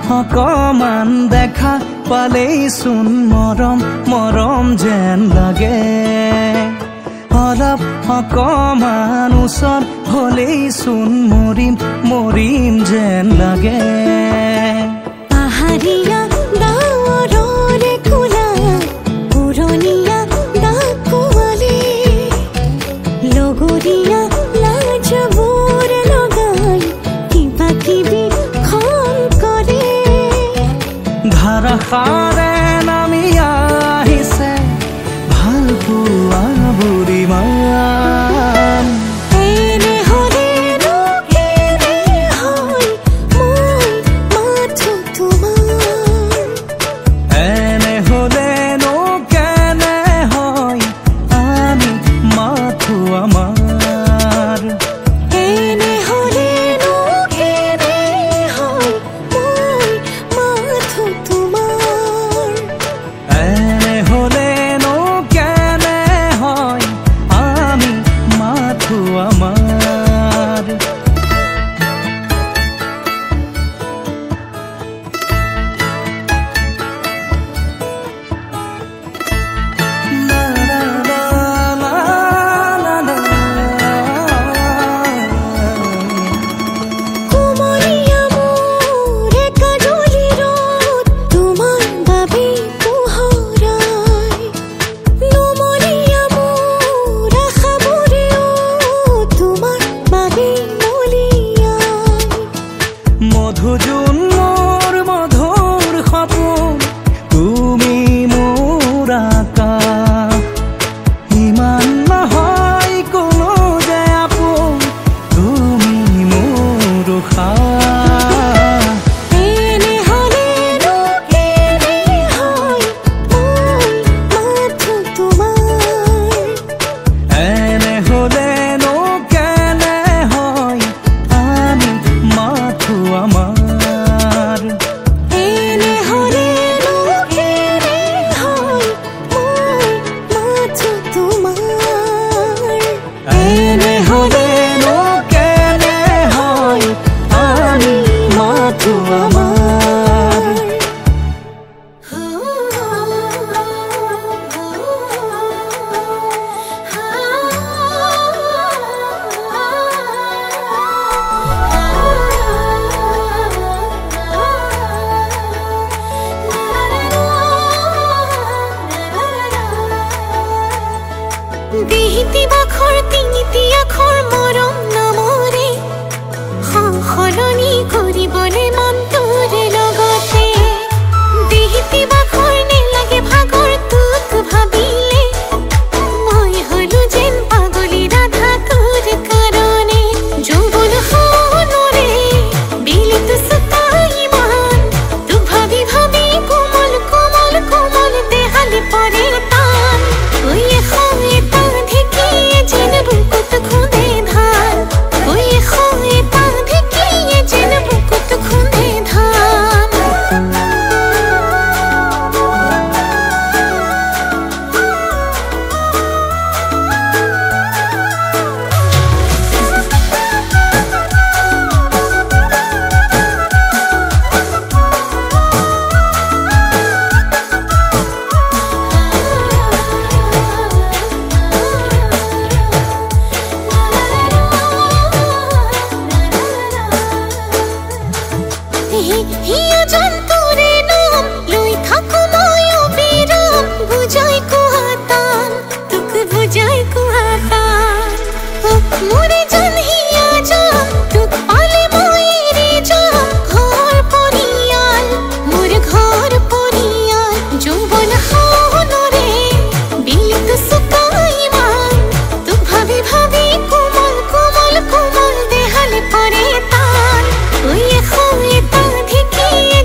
অকমান দেখা পালেই চোন মৰম মৰম যেন লাগে অলপ অকমান ওচৰ হলেই চোন মৰিম মৰিম যেন লাগে পাহাৰীয়া ডাৱৰৰে কোলা পুৰণিয়া ডাকুৱালী লগৰীয়া লাজবোৰ লগাই কিবা কিবি খন কৰে ধাৰাসাৰে নামি আহিছে ভাল পোৱা বুঢ়ীমান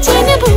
Jenna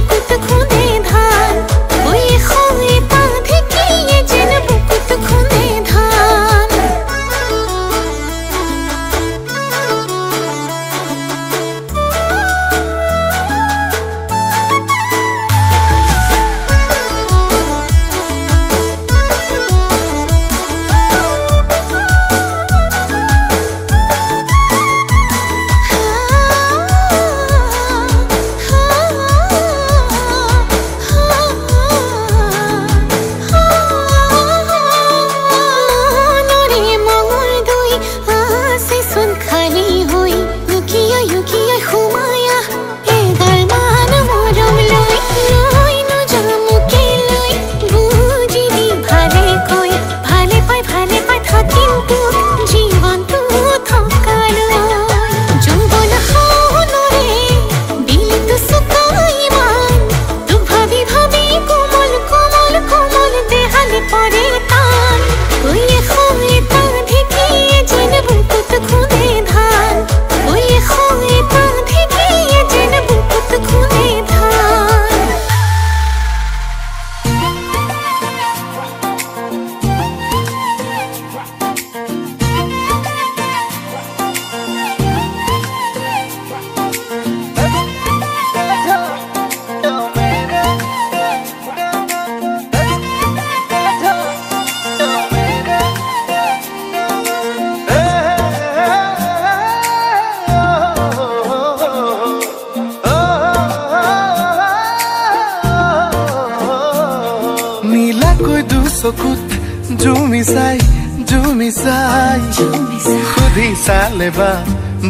চকুত জুমি চাই সুধি চালে বা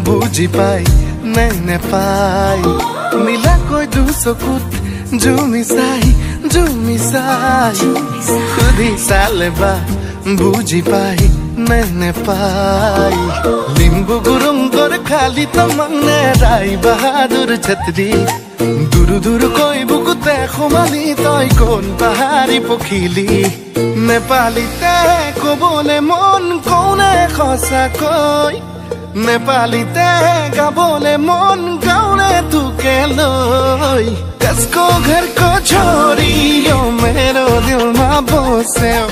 বুজি পাই নে নেপাই মিলাকৈ দু চকুত জুমি চাই সুধি চালে বা বুজি পাই নে নেপাই লিম্বু গুৰুংকৰ খালি তমনে ৰাই বাহাদুৰ ছত্ৰী দুৰু দুৰু কৈ বুকুতে সোমালি তই কোন পাহাৰী পখিলি নেপালীতে কবলে মন কোনে সঁচাকৈ নেপালীতে গাবলে মন গাउने तुके লৈ कसको घर को छोरियो मेरो दिलमा बस्यो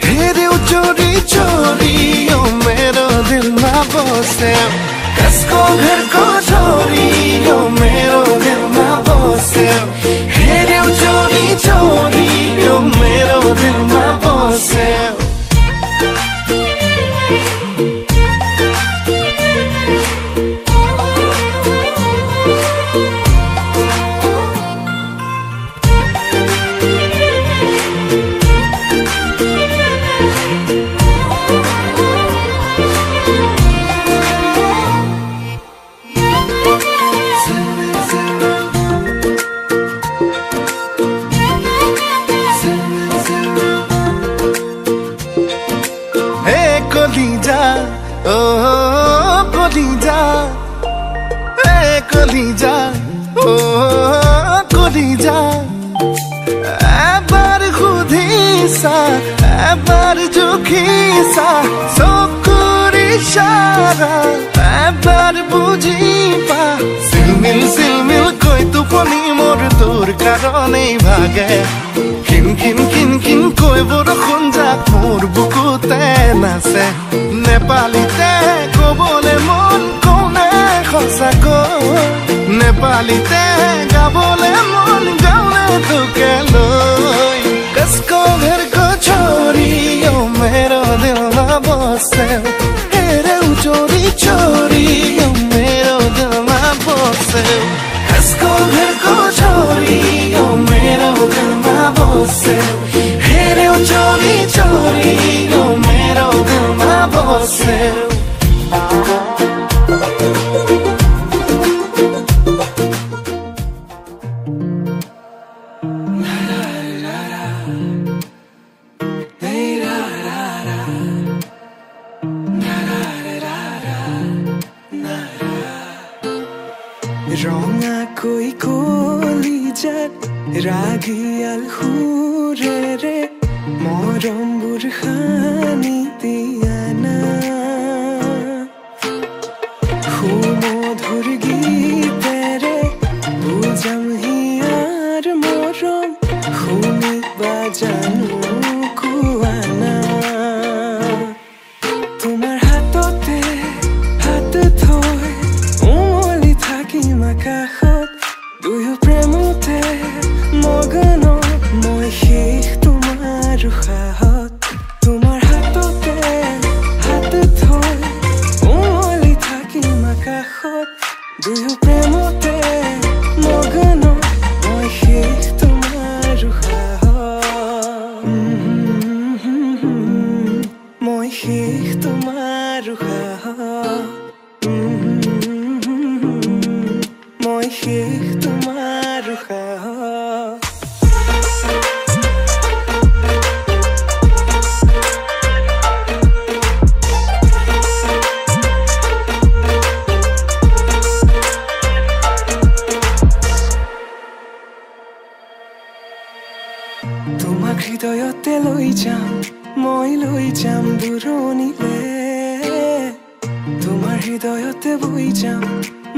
हेर्यौ चोरी चोरियो मेरो दिलमा बस्यो कसको घर को छोरियो मेरो दिलमा बस्यो हेर्यौ चोरी चोरियो मेरो दिलमा बस्यो কলিজা ও কলিজা এবার খুদিসা এবার জুখিসা চকুৰ ইশাৰা এবাৰ বুজিবা সিলমিল কৈ টোপনি মোৰ তোৰ কাৰণেই ভাগে খিন খিন খিন খিন কৈ বৰষুণ যাক মোৰ বুকুতে নাচে নেপালীতে কবলে মন কোনে সঁচাকৈ নেপালীতে গাবলে মন গাउने तुके লৈ कसको घर को छोरियो मेरो दिलमा बस्यो हेर्यौ चोरी चोरियो मेरो दिलमा बस्यो कसको घर को छोरियो मेरो दिलमा बस्यो हेर्यौ चोरी चोरियो मेरो दिलमा बस्यो ৰঙাকৈ কলিজাত ৰাগিয়াল সুৰেৰে মৰমবোৰ সানি দিয়া না সুমধুৰ গীতেৰে বুজাম হিয়াৰ মৰম শুনিবা জানো কোৱা না তোমাৰ হাততে হাত থৈ উমলি থাকিম আকাশত দুয়ো প্ৰেমতে মগন মই শেষ তোমাৰ উশাহত তোমাৰ হাততে হাত থৈ উমলি থাকিম আকাশত দুয়ো প্ৰেমতে মগন মই শেষ তোমাৰ উশাহত মই শেষ তোমাৰ উশাহত মই শেষ তোমাৰ উশাহত তোমাক হৃদয়তে লৈ যাম মই লৈ যাম দূৰণিলে তোমাৰ হৃদয়তে বৈ যাম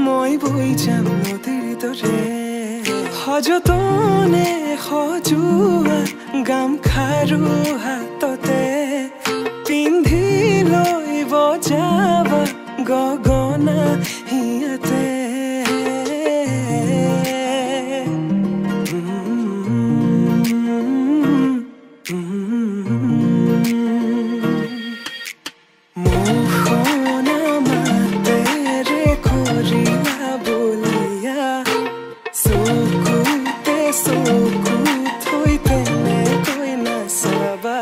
মই বৈ যাম নদীৰ দৰে সযতনে সজোৱা গামখাৰু হাততে পিন্ধি লৈ বজাবা গগনা হিয়াতে চকুত হৈ তেনে কৈ নাচাবা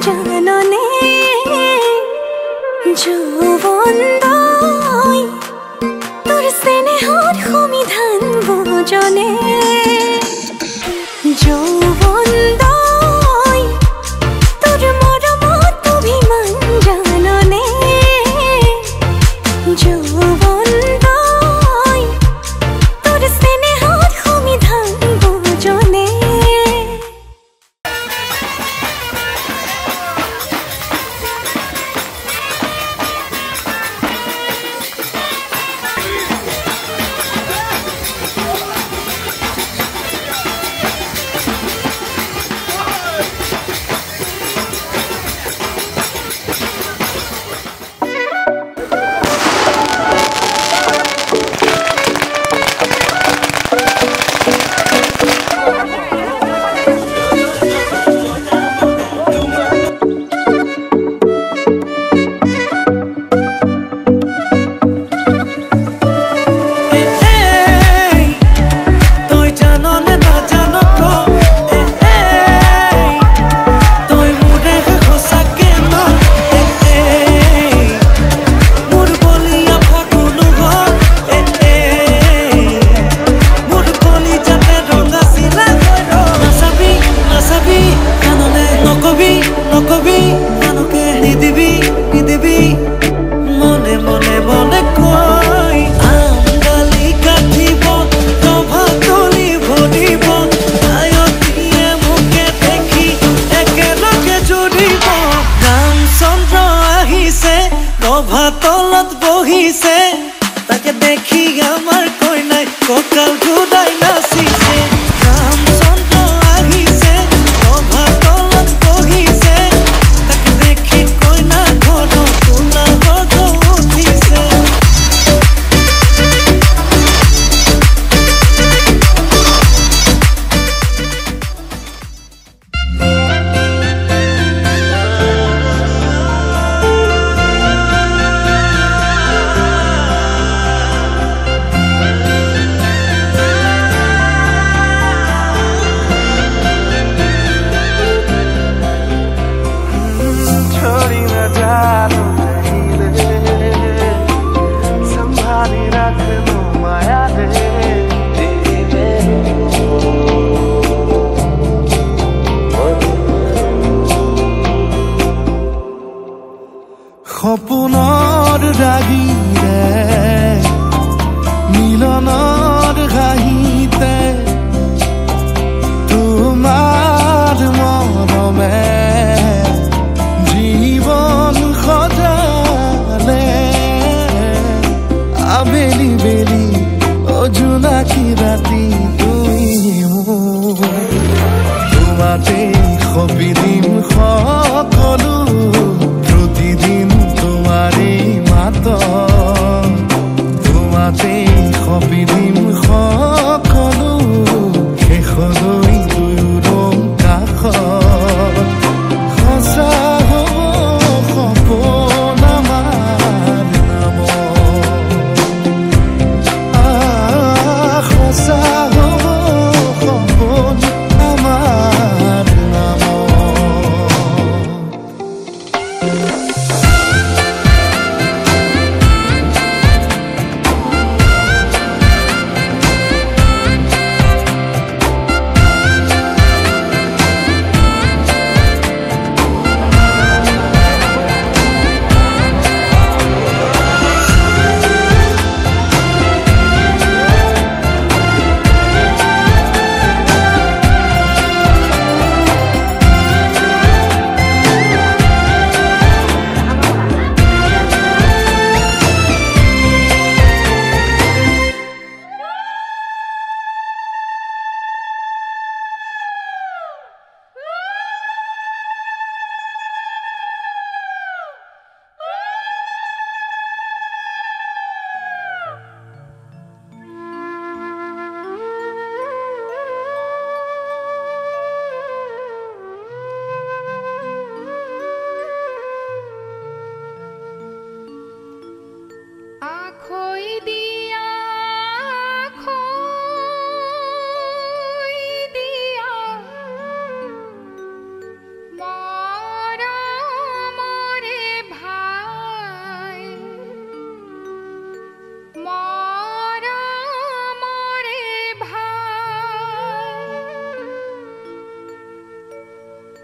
জাননে যৌবন দই তোর স্নেহর সমিধান ভোজনে যৌবন দই তোর মৰমত অভিমান জাননে যৌবন দই তোর স্নেহর সমিধান ভোজনে তলত বহিছে তাকে দেখি আমার কইনাই ককাল ঘুরাই নাচিছে রামচন্দ্র আহিছে সভা তলত বহিছে তাকে দেখি কইনা ঘৰ কোনা ঘৰ উঠিছে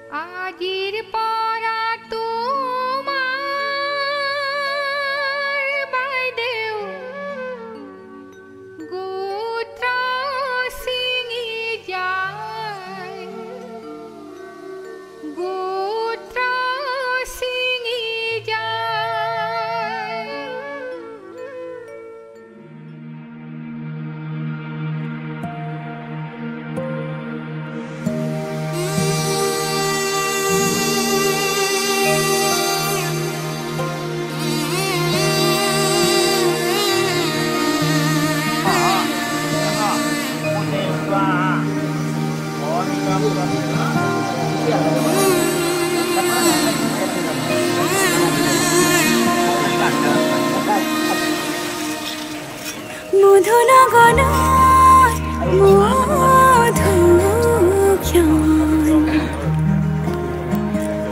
আজির পরা তোমার বাইদেউ গোত্র সিঙি যায় গোত্র সিঙি যায় মধুনগর মধুক্ষণ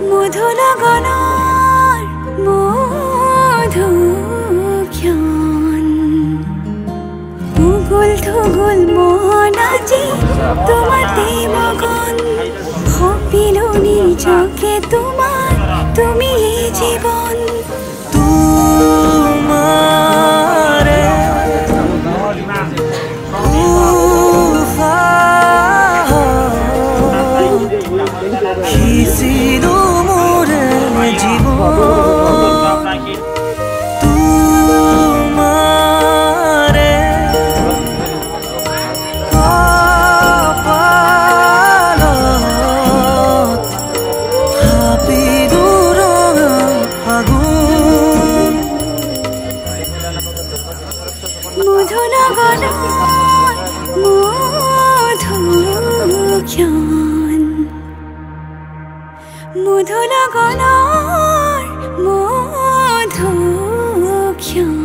মধুনগর মধুক্ষণ উগুল থুগুল মন আজি তোমাতে মগন ভাবিলো নিজকে তোমার তুমি এই জীবন তোমারে খিচিলো মোরে জীবন তোমারে কপালত ভাবিলো ৰঙা ফাগুন মধুনগৰ মধুক্ষণ মধুনগৰ মধুক্ষণ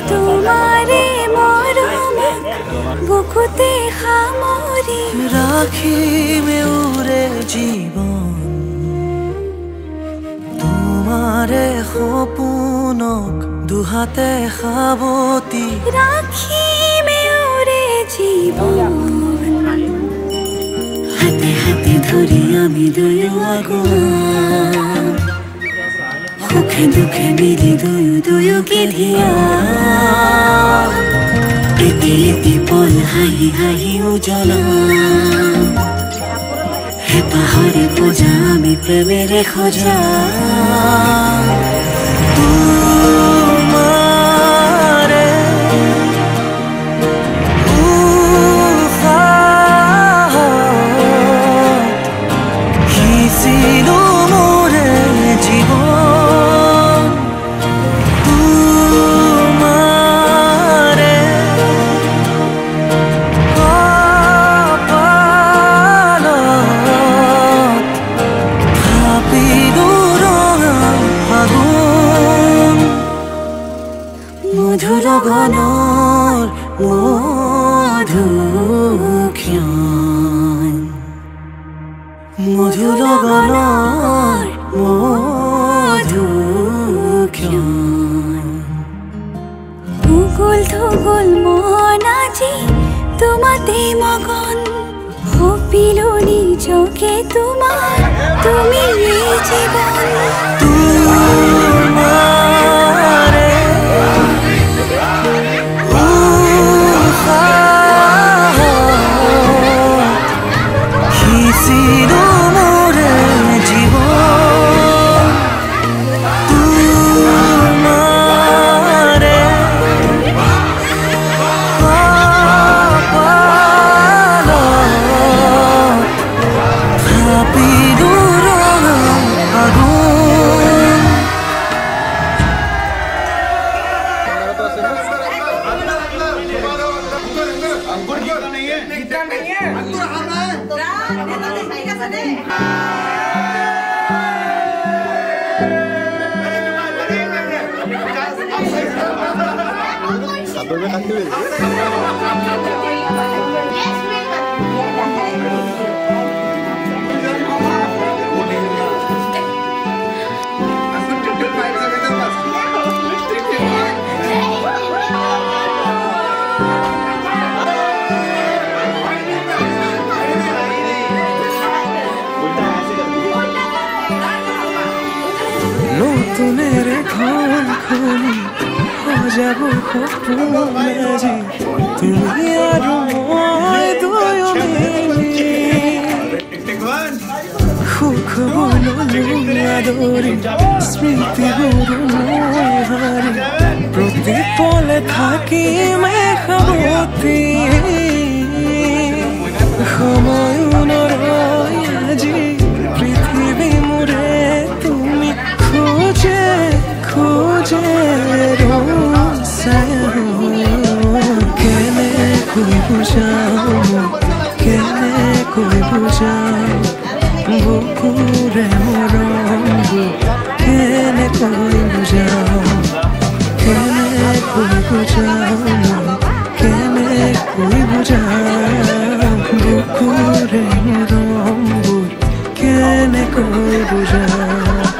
তোমাৰে মৰম বুকুতে সামৰি ৰাখিমে উৰে জীবন তোমাৰে সপোনক দুহাতে সাৱতি ৰাখিমে ওৰে জীৱন হাতে হাতে ধৰি আমি দুয়ো আগুৱা সুখে দুখে মিলি দুয়ো দুয়োকে ধিয়া এটি এটি পল হাঁহি হাঁহি উজ্বলা হেঁপাহৰে পূজা আমি প্ৰেমেৰে সজা তোমাৰে খিচিলো মোৰে জীবন তোমাৰে কপালত ভাবিলো ৰঙা ফাগুন মধুৰ গণৰ মধুক্ষণ মধুৰ গণৰ মধুক্ষণ উগুল থুগুল মন আজি তোমাতে মগন ভাবিলো নিজকে তোমাৰ তুমি এই জীৱন তোমাৰে খিচিলো মোৰে জীবন তোমাৰে কপালত ভাবিলো ৰঙা ফাগুন চাদৰে কাটিলে নতুনেৰ ঘৰ খুলি যাব সপোনেজি তুমি আৰু মই দুয়োজনী সুখ বনলো আদৰি স্মৃতিবোৰ হাৰি প্ৰতি পলে থাকিমে সাৱতি সময় নৰয় আজি পৃথিৱী মোৰে তুমি খোজে খোজে কেনেকৈ বুজাওঁ কেনেকৈ বুজাওঁ বুকুৰে মৰমবোৰ কেনেকৈ বুজাওঁ কেনেকৈ বুজাওঁ কেনেকৈ বুজাওঁ বুকুৰে মৰমবোৰ কেনেকৈ বুজাওঁ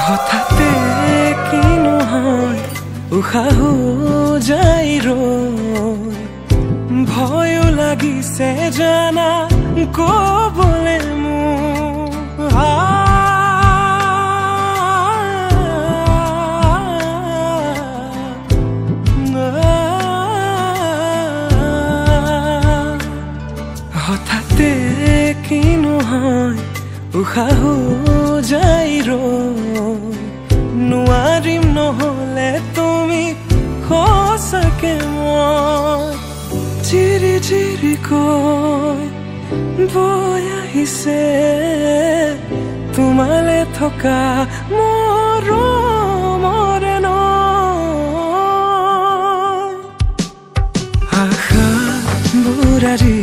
হঠাতে কি নহয় উশাহো যাই ৰৈ ভয়ো লাগিছে জানা কবলে মোৰ হঠাতে কি নহয় উশাহো যাই ৰৈ নোৱাৰিম নহলে তুমি সঁচাকে মই চিৰি চিৰিকৈ বৈ আহিছে তোমালে থকা মৰমৰে নৈ আশা বুঢ়াৰী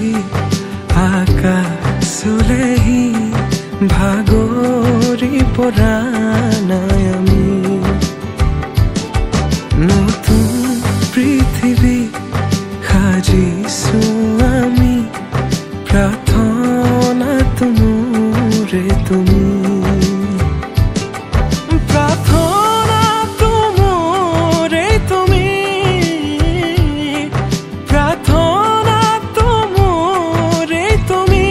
আকাশলেহি ভাগৰি পৰা নাই আমি নতুন পৃথিৱী সাজিছো আমি প্ৰাৰ্থনা তোমৰে তুমি প্ৰাৰ্থনা তোমৰে তুমি প্ৰাৰ্থনা তোমৰে তুমি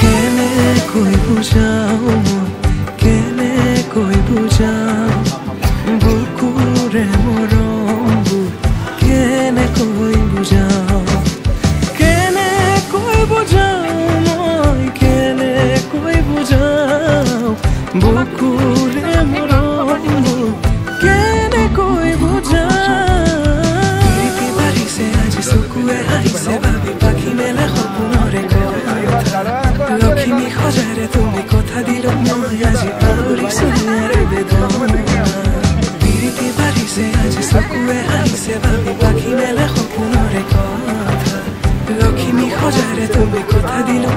কেনেকৈ বুজাওঁ কেনেকৈ বুজাওঁ বুকুৰে মৰমবোৰ কেনেকৈ বুজাওঁ কেনেকৈ বুজাওঁ মই কেনেকৈ বুজাওঁ বুকুৰে মৰমবোৰ কেনেকৈ বুজাওঁ প্ৰীতি বাঢ়িছে আজি চকুৱে হাঁহিছে ভাবি পাখি মেলে সপোনৰে লক্ষ্মী সজাৰে তুমি কথা দিলা মই আজি পাহৰিছো বেদনা প্ৰীতি বাঢ়িছে আজি চকুৱে হাঁহিছে ভাবি পাখি মেলে সপোনৰে কথা লক্ষ্মী সজাৰে তুমি কথা দিলা